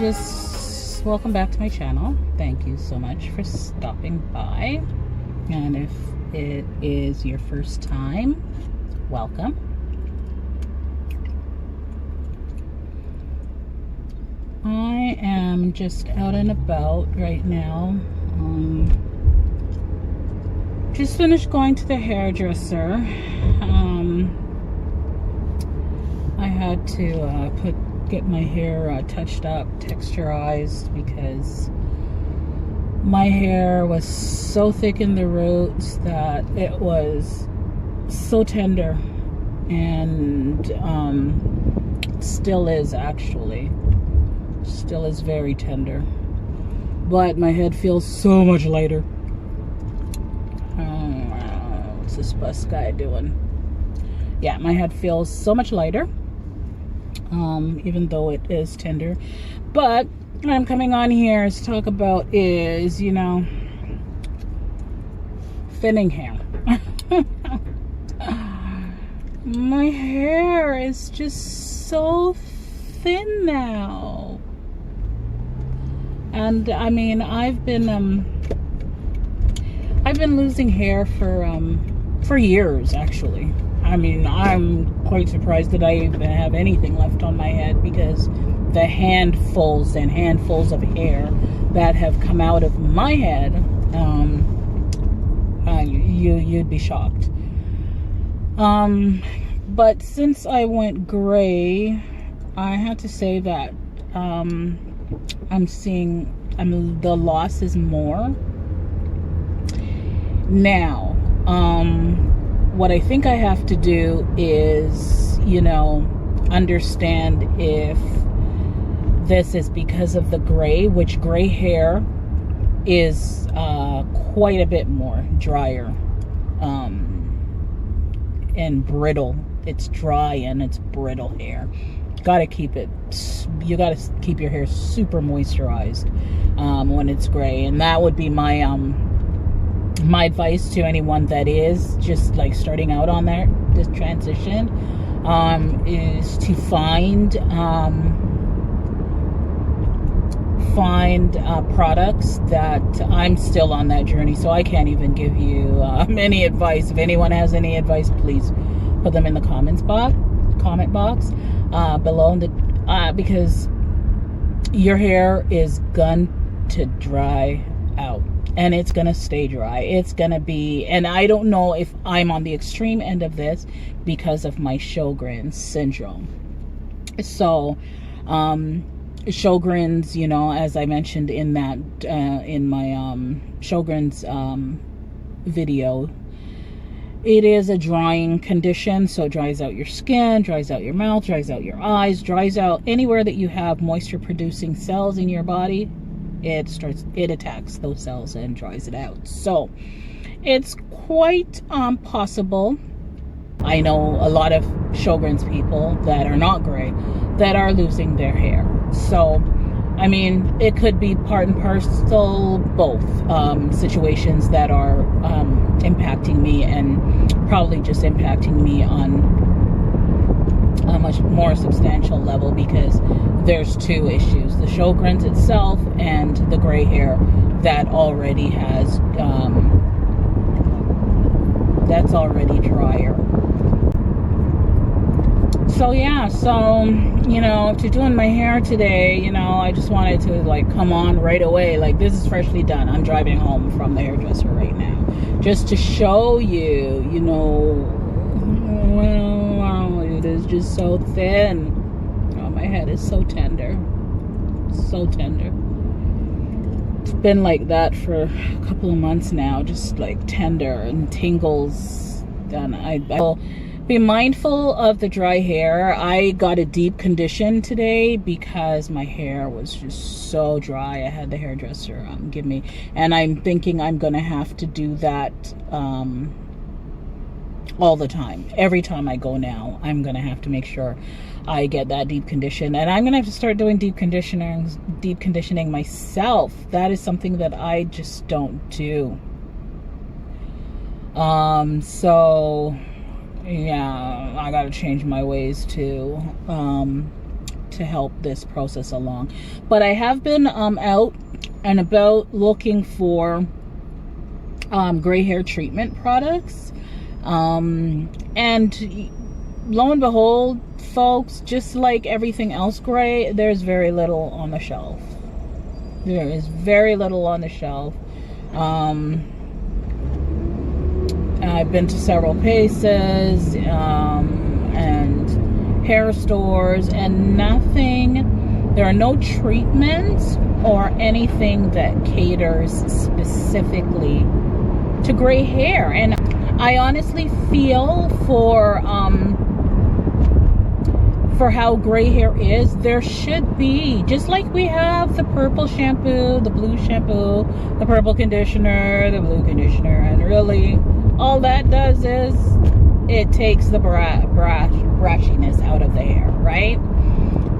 just welcome back to my channel. Thank you so much for stopping by. And if it is your first time, welcome. I am just out and about right now. Just finished going to the hairdresser. I had to get my hair touched up, texturized, because my hair was so thick in the roots that it was so tender, and still is, actually. Still is very tender, but my head feels so much lighter. What's this bus guy doing? Yeah, my head feels so much lighter, even though it is tender. But what I'm coming on here to talk about is, you know, thinning hair. My hair is just so thin now. And I mean, I've been losing hair for years, actually. I mean, I'm quite surprised that I even have anything left on my head, because the handfuls and handfuls of hair that have come out of my head, you'd be shocked. But since I went gray, I have to say that I'm seeing the loss is more now. What I think I have to do is, you know, understand if this is because of the gray, which gray hair is quite a bit more drier and brittle. It's dry and it's brittle hair. Gotta keep it, you gotta keep your hair super moisturized when it's gray. And that would be my my advice to anyone that is just like starting out on this transition, is to find products that, I'm still on that journey, so I can't even give you any advice. If anyone has any advice, please put them in the comment box below, because your hair is going to dry out, and it's gonna stay dry. It's gonna be, and I don't know if I'm on the extreme end of this because of my Sjogren's syndrome. So Sjogren's, you know, as I mentioned in that in my Sjogren's video, it is a drying condition. So it dries out your skin, dries out your mouth, dries out your eyes, dries out anywhere that you have moisture producing cells in your body. It attacks those cells and dries it out. So it's quite possible. I know a lot of Sjogren's people that are not gray that are losing their hair. So I mean, it could be part and parcel, both situations that are impacting me, and probably just impacting me on a much more substantial level, because there's two issues: the Sjogren's itself and the gray hair that already has that's already drier. So yeah, so, you know, to doing my hair today, you know, I just wanted to like come on right away. Like, this is freshly done. I'm driving home from the hairdresser right now, just to show you, you know, wow, it is just so thin. Oh, my head is so tender, so tender. It's been like that for a couple of months now, just like tender and tingles. And I will be mindful of the dry hair. I got a deep condition today because my hair was just so dry. I had the hairdresser give me, and I'm thinking I'm gonna have to do that all the time. Every time I go now, I'm gonna have to make sure I get that deep condition, and I'm gonna have to start doing deep conditioning myself. That is something that I just don't do. So yeah, I gotta change my ways to to help this process along. But I have been out and about looking for gray hair treatment products, and lo and behold, folks, just like everything else gray, there's very little on the shelf. There is very little on the shelf. I've been to several places and hair stores, and nothing, there are no treatments or anything that caters specifically to gray hair. And I honestly feel for how gray hair is, there should be, just like we have the purple shampoo, the blue shampoo, the purple conditioner, the blue conditioner, and really all that does is it takes the brashiness out of the hair, right?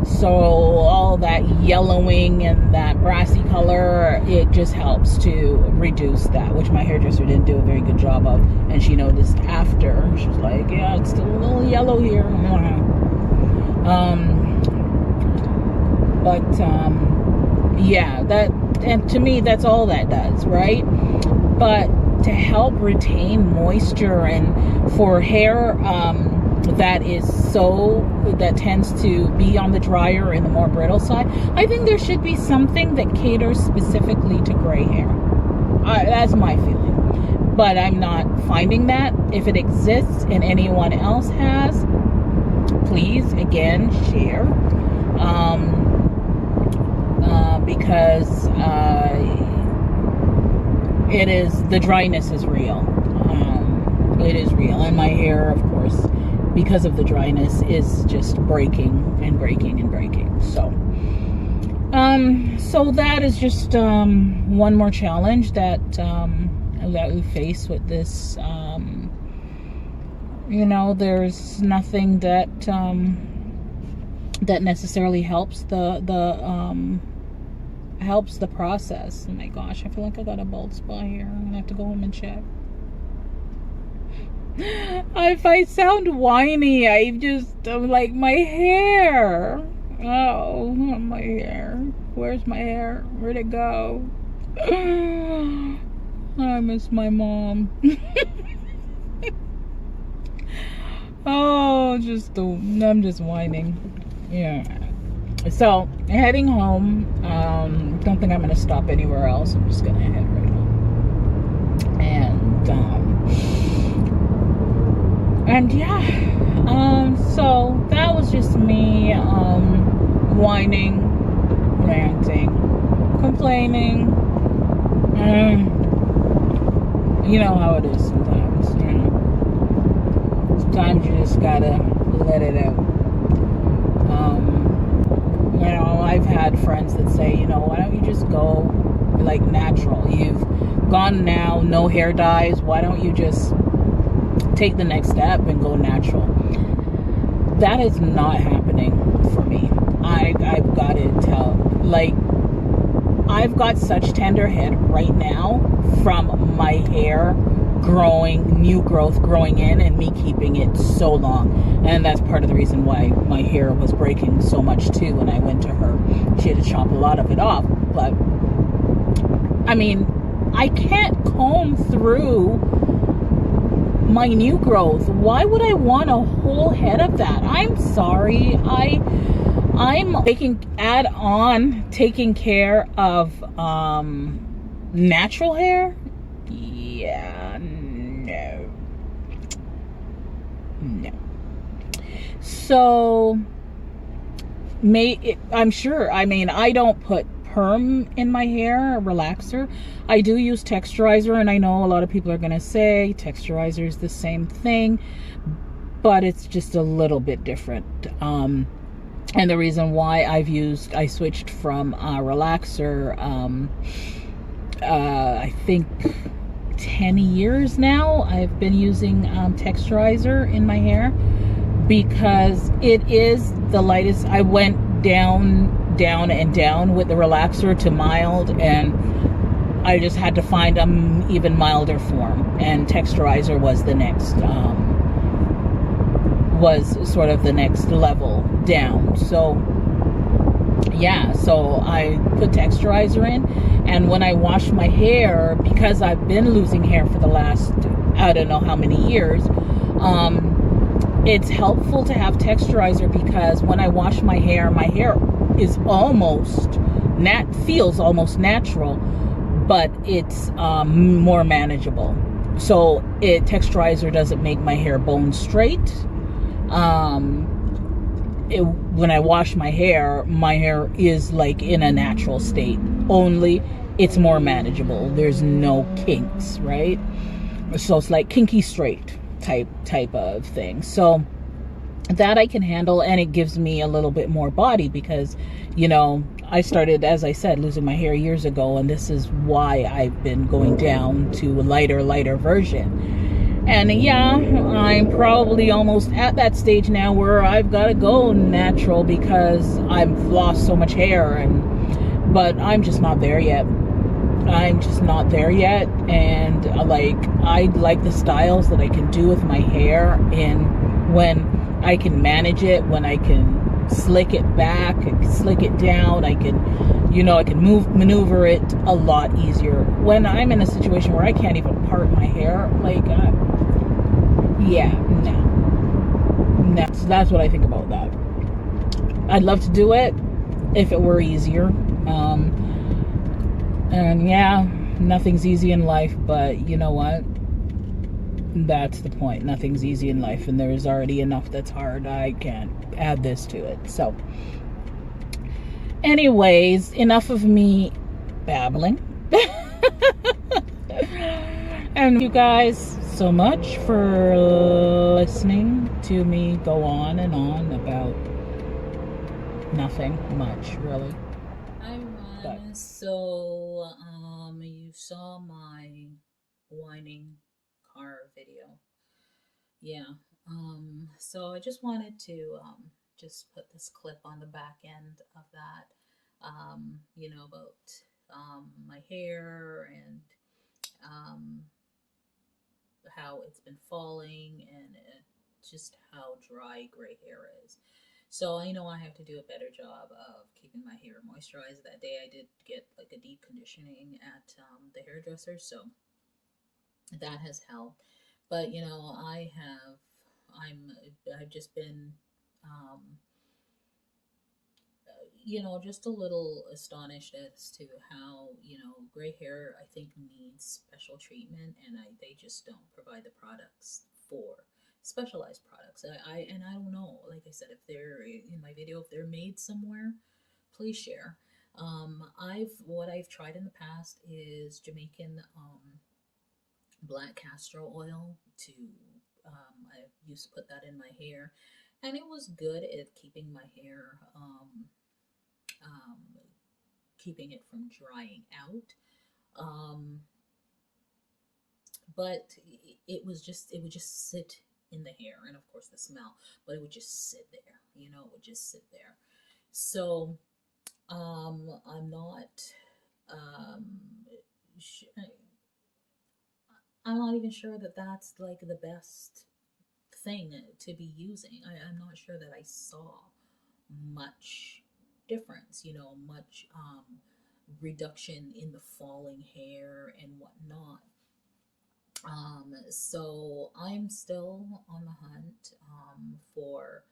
So all that yellowing and that brassy color, it just helps to reduce that, which my hairdresser didn't do a very good job of, and she noticed after. She was like, yeah, it's still a little yellow here. Yeah, that, and to me that's all that does, right? But to help retain moisture and for hair that tends to be on the drier and the more brittle side, I think there should be something that caters specifically to gray hair. That's my feeling, but I'm not finding that. If it exists and anyone else has, please again share, because it is, the dryness is real. It is real, and my hair, of course, because of the dryness, is just breaking and breaking and breaking. So so that is just one more challenge that we face with this. You know, there's nothing that that necessarily helps the process. Oh my gosh, I feel like I got a bald spot here. I'm gonna have to go home and check. If I sound whiny, I'm like, my hair. Oh, my hair. Where's my hair? Where'd it go? I miss my mom. Oh, I'm just whining. Yeah. So, heading home. Don't think I'm gonna stop anywhere else. I'm just gonna head right home. And yeah. So that was just me whining, ranting, complaining. You know how it is sometimes, you know. Sometimes you just gotta let it out. You know, I've had friends that say, you know, why don't you just go like natural? You've gone now, no hair dyes. Why don't you just take the next step and go natural? That is not happening for me. I've got to tell, like, I've got such tender head right now from my hair growing, new growth growing in, and me keeping it so long. And that's part of the reason why my hair was breaking so much too when I went to her. She had to chop a lot of it off. But I mean, I can't comb through my new growth. Why would I want a whole head of that? I'm sorry. I'm taking care of natural hair. Yeah, no. So I'm sure, I mean, I don't put perm in my hair, a relaxer. I do use texturizer, and I know a lot of people are going to say texturizer is the same thing, but it's just a little bit different. And the reason why I switched from a relaxer, I think 10 years now, I've been using texturizer in my hair, because it is the lightest. I went down and down with the relaxer to mild, and I just had to find an even milder form, and texturizer was the next was sort of the next level down. So yeah, so I put texturizer in, and when I wash my hair, because I've been losing hair for the last, I don't know how many years, it's helpful to have texturizer, because when I wash my hair is almost feels almost natural, but it's more manageable. So texturizer doesn't make my hair bone straight. When I wash my hair is like in a natural state, only it's more manageable. There's no kinks, right? So it's like kinky straight type of thing. So that I can handle, and it gives me a little bit more body, because, you know, I started, as I said, losing my hair years ago, and this is why I've been going down to a lighter version. And yeah, I'm probably almost at that stage now where I've got to go natural, because I've lost so much hair, but I'm just not there yet. I'm just not there yet. And I like the styles that I can do with my hair, and when I can manage it, when I can slick it back, slick it down, I can maneuver it a lot easier. When I'm in a situation where I can't even part my hair, no. So that's what I think about that. I'd love to do it if it were easier. And yeah, nothing's easy in life, but you know what? That's the point. Nothing's easy in life, and there's already enough that's hard. I can't add this to it. So anyways, enough of me babbling. And you guys so much for listening to me go on and on about nothing much, really. Hi, Ron. So you saw my whining car video. Yeah. So I just wanted to just put this clip on the back end of that. About my hair, and um, how it's been falling, and just how dry gray hair is. So I know I have to do a better job of keeping my hair moisturized. That day I did get like a deep conditioning at the hairdresser, so that has helped. But I've just been um, just a little astonished as to how, gray hair, I think, needs special treatment, and they just don't provide the products for specialized products. I don't know, like I said, if they're in my video, if they're made somewhere, please share. What I've tried in the past is Jamaican black castor oil to I used to put that in my hair, and it was good at keeping my hair um, keeping it from drying out. Um, but it would just sit in the hair, and of course the smell, but it would just sit there, it would just sit there. So I'm not um, I'm not even sure that that's like the best thing to be using. I'm not sure that I saw much difference, much reduction in the falling hair and whatnot. So I'm still on the hunt um, for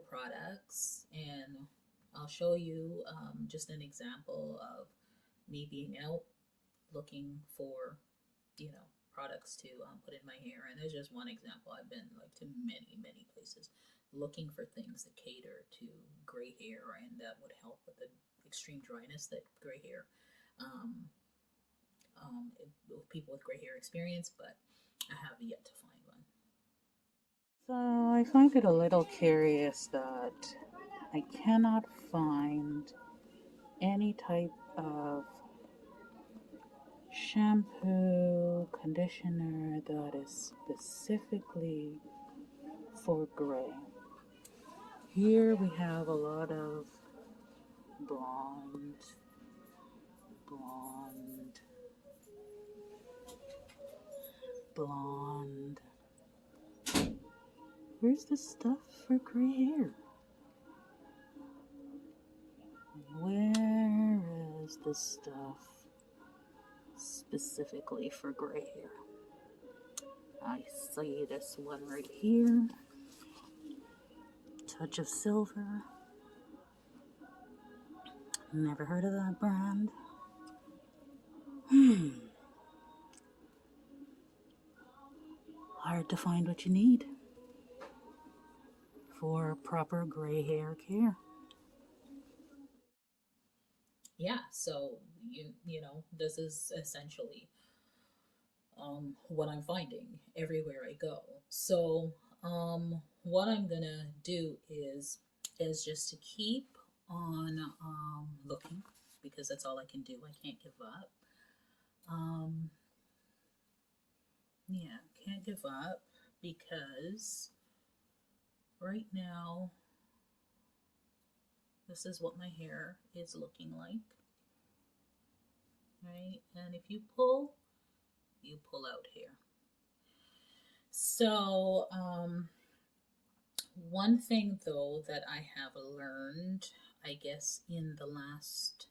products, and I'll show you just an example of me being out looking for, products to put in my hair. And there's just one example. I've been like to many places looking for things that cater to gray hair and that would help with the extreme dryness that gray hair um, with people with gray hair experience, but I have yet to find one. So I find it a little curious that I cannot find any type of shampoo, conditioner that is specifically for gray. Here we have a lot of blonde, blonde, blonde. Where's the stuff for gray hair? Where is the stuff specifically for gray hair? I see this one right here. Touch of Silver. Never heard of that brand. Hard to find what you need for proper gray hair care. Yeah, so you know, this is essentially what I'm finding everywhere I go. So what I'm gonna do is just to keep on looking, because that's all I can do. I can't give up. Um, yeah, can't give up, because right now this is what my hair is looking like, right? And if you pull out hair. So one thing though that I have learned, I guess, in the last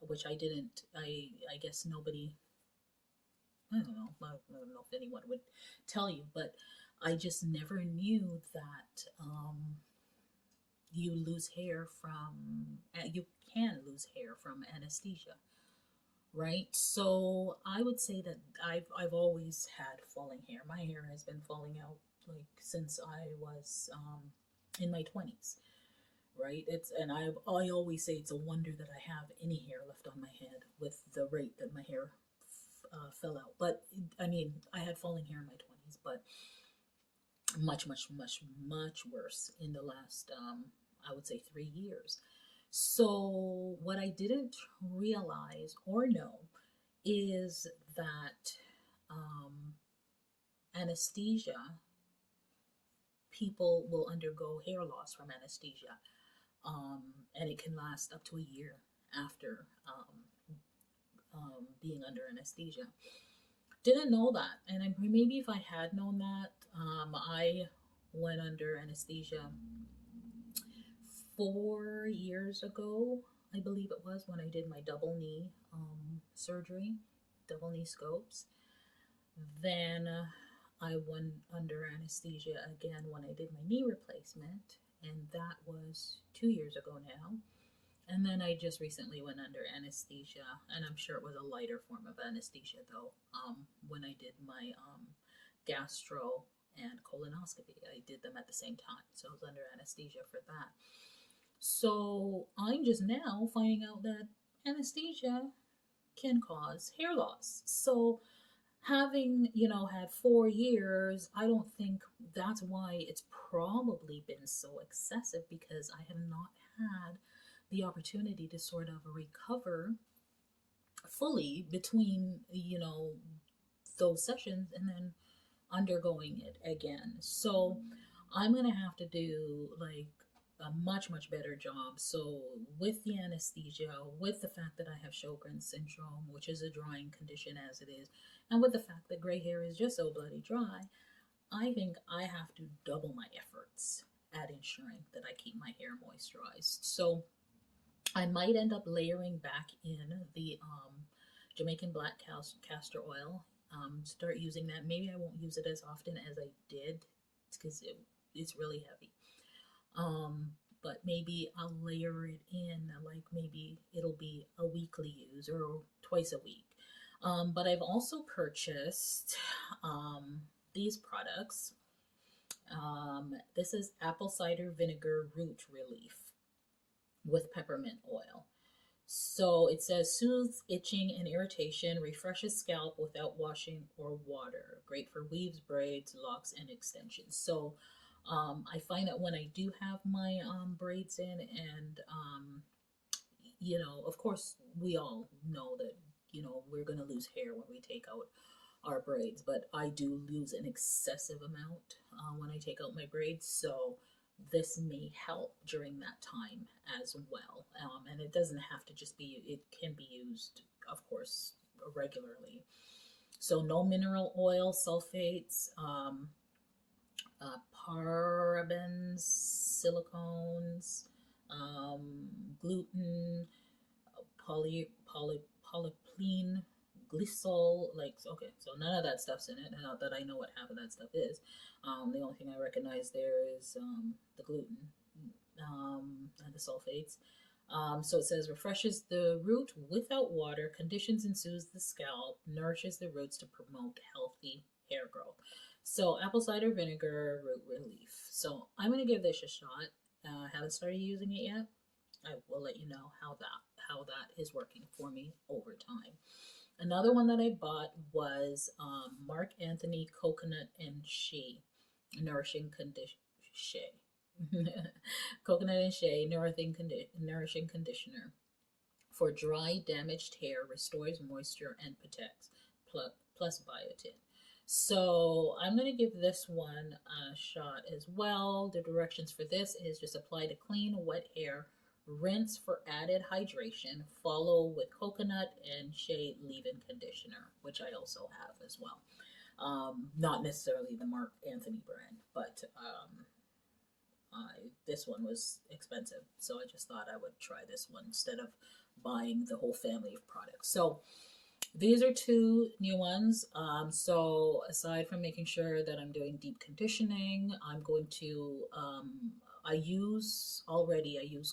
which I guess nobody, I don't know, I don't know if anyone would tell you, but I just never knew that you lose hair from, you can lose hair from anesthesia, right? So I would say that I've always had falling hair. My hair has been falling out like since I was in my 20s, right? It's, and I always say it's a wonder that I have any hair left on my head with the rate that my hair fell out. But I mean, I had falling hair in my 20s, but much, much, much, much worse in the last, I would say, 3 years. So, what I didn't realize or know is that anesthesia, people will undergo hair loss from anesthesia, and it can last up to a year after being under anesthesia. Didn't know that, and maybe if I had known that, I went under anesthesia 4 years ago, I believe it was, when I did my double knee surgery, double knee scopes. Then I went under anesthesia again when I did my knee replacement, and that was 2 years ago now. And then I just recently went under anesthesia, and I'm sure it was a lighter form of anesthesia though, when I did my gastro and colonoscopy. I did them at the same time, so I was under anesthesia for that. So I'm just now finding out that anesthesia can cause hair loss. So having, you know, had 4 years, I don't think that's why it's probably been so excessive, because I have not had the opportunity to sort of recover fully between, you know, those sessions and then undergoing it again. So I'm going to have to do like a much, much better job. So with the anesthesia, with the fact that I have Sjogren's syndrome, which is a drying condition as it is, and with the fact that gray hair is just so bloody dry, I think I have to double my efforts at ensuring that I keep my hair moisturized. So I might end up layering back in the Jamaican black castor oil. Start using that. Maybe I won't use it as often as I did, because it's really heavy. But maybe I'll layer it in, like maybe it'll be a weekly use or twice a week. But I've also purchased these products. This is apple cider vinegar root relief with peppermint oil. So it says soothes itching and irritation, refreshes scalp without washing or water. Great for weaves, braids, locks, and extensions. So I find that when I do have my braids in, and you know, of course, we all know that, you know, we're going to lose hair when we take out our braids, but I do lose an excessive amount when I take out my braids. So this may help during that time as well. And it doesn't have to just be, it can be used, of course, regularly. So no mineral oil, sulfates, parabens, silicones, gluten, polypleen, glycol. Like, okay, so none of that stuff's in it. Not that I know what half of that stuff is. The only thing I recognize there is the gluten and the sulfates. So it says refreshes the root without water, conditions and soothes the scalp, nourishes the roots to promote healthy hair growth. So apple cider vinegar root relief. So I'm going to give this a shot. I haven't started using it yet. I will let you know how that is working for me over time. Another one that I bought was Mark Anthony Coconut and Shea Nourishing Condition Shea. Coconut and Shea Nourishing Conditioner for dry, damaged hair, restores moisture and protects, plus biotin. So I'm going to give this one a shot as well. The directions for this is just apply to clean, wet hair, rinse for added hydration, follow with coconut and shea leave-in conditioner, which I also have as well. Not necessarily the Mark Anthony brand, but this one was expensive, so I just thought I would try this one instead of buying the whole family of products. So these are two new ones. So aside from making sure that I'm doing deep conditioning, I'm going to, I use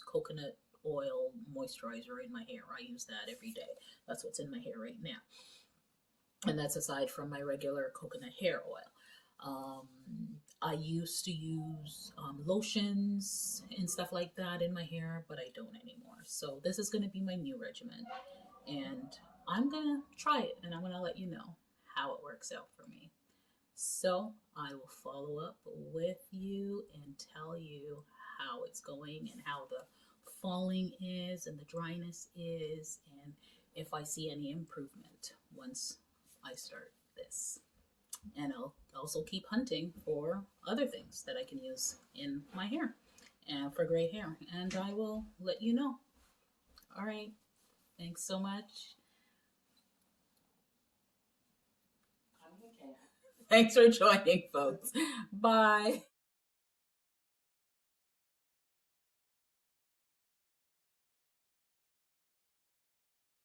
coconut oil moisturizer in my hair. I use that every day. That's what's in my hair right now. And that's aside from my regular coconut hair oil. I used to use lotions and stuff like that in my hair, but I don't anymore. So this is going to be my new regimen. And I'm going to try it and I'm going to let you know how it works out for me. So I will follow up with you and tell you how it's going and how the falling is and the dryness is, and if I see any improvement once I start this. And I'll also keep hunting for other things that I can use in my hair and for gray hair, and I will let you know. All right. Thanks so much. Thanks for joining, folks. Bye.